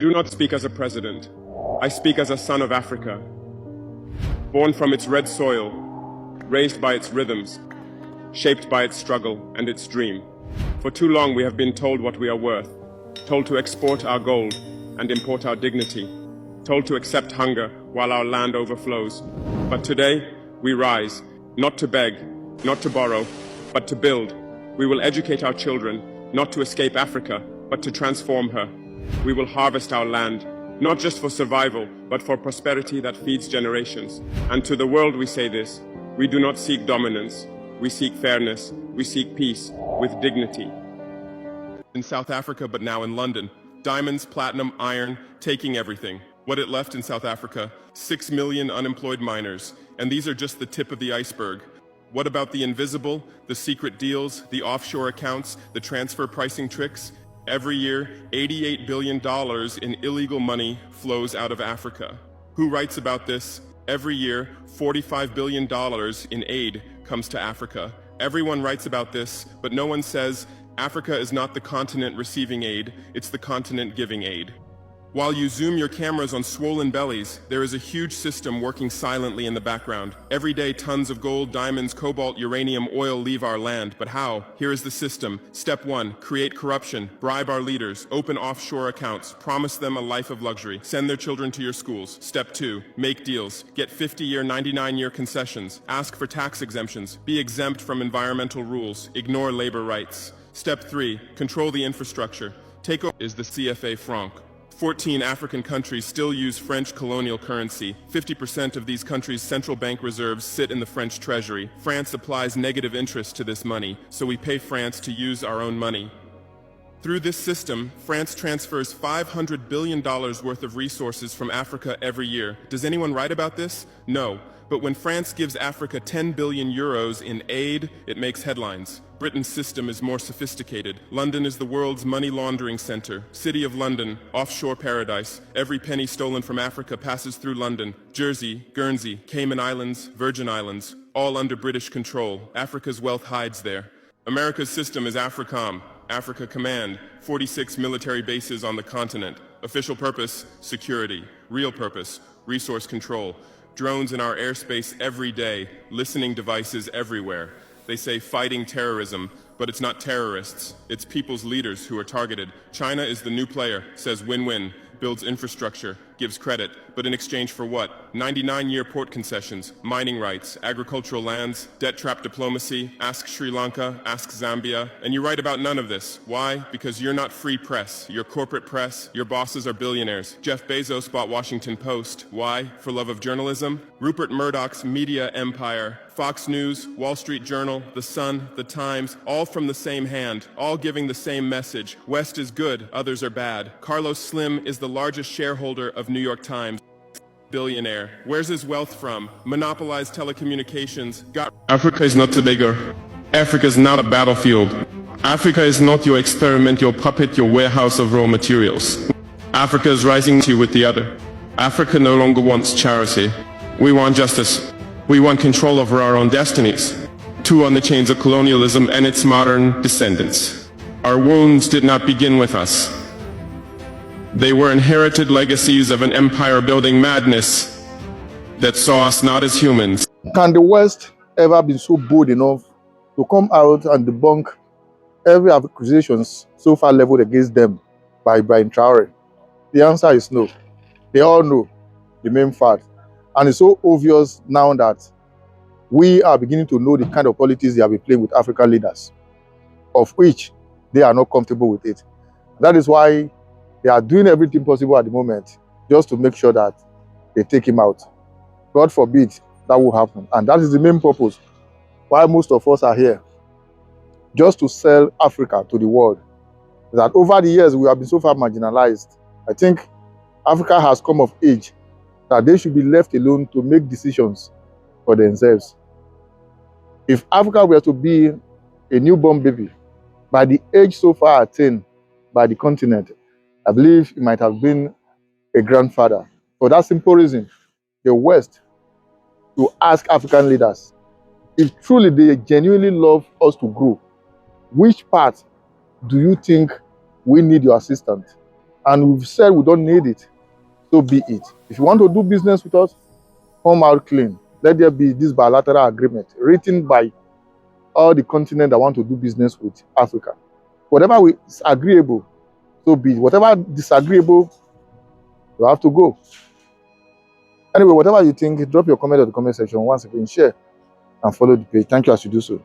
I do not speak as a president. I speak as a son of Africa, born from its red soil, raised by its rhythms, shaped by its struggle and its dream. For too long we have been told what we are worth, told to export our gold and import our dignity, told to accept hunger while our land overflows. But today we rise, not to beg, not to borrow, but to build. We will educate our children, not to escape Africa, but to transform her. We will harvest our land, not just for survival, but for prosperity that feeds generations. And to the world we say this: we do not seek dominance, we seek fairness, we seek peace with dignity. In South Africa, but now in London, diamonds, platinum, iron, taking everything. What it left in South Africa: 6 million unemployed miners, and these are just the tip of the iceberg. What about the invisible, the secret deals, the offshore accounts, the transfer pricing tricks? Every year, $88 billion in illegal money flows out of Africa. Who writes about this? Every year, $45 billion in aid comes to Africa. Everyone writes about this, but no one says Africa is not the continent receiving aid, it's the continent giving aid. While you zoom your cameras on swollen bellies, there is a huge system working silently in the background. Every day, tons of gold, diamonds, cobalt, uranium, oil leave our land. But how? Here is the system. Step 1, create corruption, bribe our leaders, open offshore accounts, promise them a life of luxury, send their children to your schools. Step 2, make deals, get 50-year, 99-year concessions, ask for tax exemptions, be exempt from environmental rules, ignore labor rights. Step 3, control the infrastructure. Take over is the CFA franc. 14 African countries still use French colonial currency. 50% of these countries' central bank reserves sit in the French treasury. France applies negative interest to this money, so we pay France to use our own money. Through this system, France transfers $500 billion worth of resources from Africa every year. Does anyone write about this? No. But when France gives Africa 10 billion euros in aid, it makes headlines. Britain's system is more sophisticated. London is the world's money laundering center. City of London, offshore paradise. Every penny stolen from Africa passes through London. Jersey, Guernsey, Cayman Islands, Virgin Islands, all under British control. Africa's wealth hides there. America's system is AFRICOM, Africa Command, 46 military bases on the continent. Official purpose, security. Real purpose, resource control. Drones in our airspace every day, listening devices everywhere. They say fighting terrorism, but it's not terrorists, it's people's leaders who are targeted. China is the new player, says win-win, builds infrastructure, gives credit, but in exchange for what? 99-year port concessions, mining rights, agricultural lands, debt-trap diplomacy, ask Sri Lanka, ask Zambia, and you write about none of this. Why? Because you're not free press, you're corporate press, your bosses are billionaires. Jeff Bezos bought Washington Post. Why? For love of journalism? Rupert Murdoch's media empire, Fox News, Wall Street Journal, The Sun, The Times, all from the same hand, all giving the same message. West is good, others are bad. Carlos Slim is the largest shareholder of New York Times. Billionaire. Where's his wealth from? Monopolized telecommunications. Africa is not a beggar. Africa is not a battlefield. Africa is not your experiment, your puppet, your warehouse of raw materials. Africa is rising to you with the other. Africa no longer wants charity. We want justice. We want control over our own destinies. Too on the chains of colonialism and its modern descendants. Our wounds did not begin with us. They were inherited legacies of an empire-building madness that saw us not as humans. Can the West ever be so bold enough to come out and debunk every accusations so far leveled against them by Ibrahim Traore? The answer is no. They all know the main fact. And it's so obvious now that we are beginning to know the kind of politics they have been playing with African leaders, of which they are not comfortable with it. That is why they are doing everything possible at the moment just to make sure that they take him out. God forbid that will happen. And that is the main purpose why most of us are here, just to sell Africa to the world. That over the years we have been so far marginalized. I think Africa has come of age that they should be left alone to make decisions for themselves. If Africa were to be a newborn baby, by the age so far attained by the continent, I believe it might have been a grandfather. For that simple reason, the West to ask African leaders, if truly they genuinely love us to grow, which part do you think we need your assistance? And we've said we don't need it. So be it. If you want to do business with us, come out clean. Let there be this bilateral agreement written by all the continent that want to do business with Africa. Whatever is agreeable, so be it. Whatever disagreeable, you have to go. Anyway, whatever you think, drop your comment in the comment section. Once again, share and follow the page. Thank you as you do so.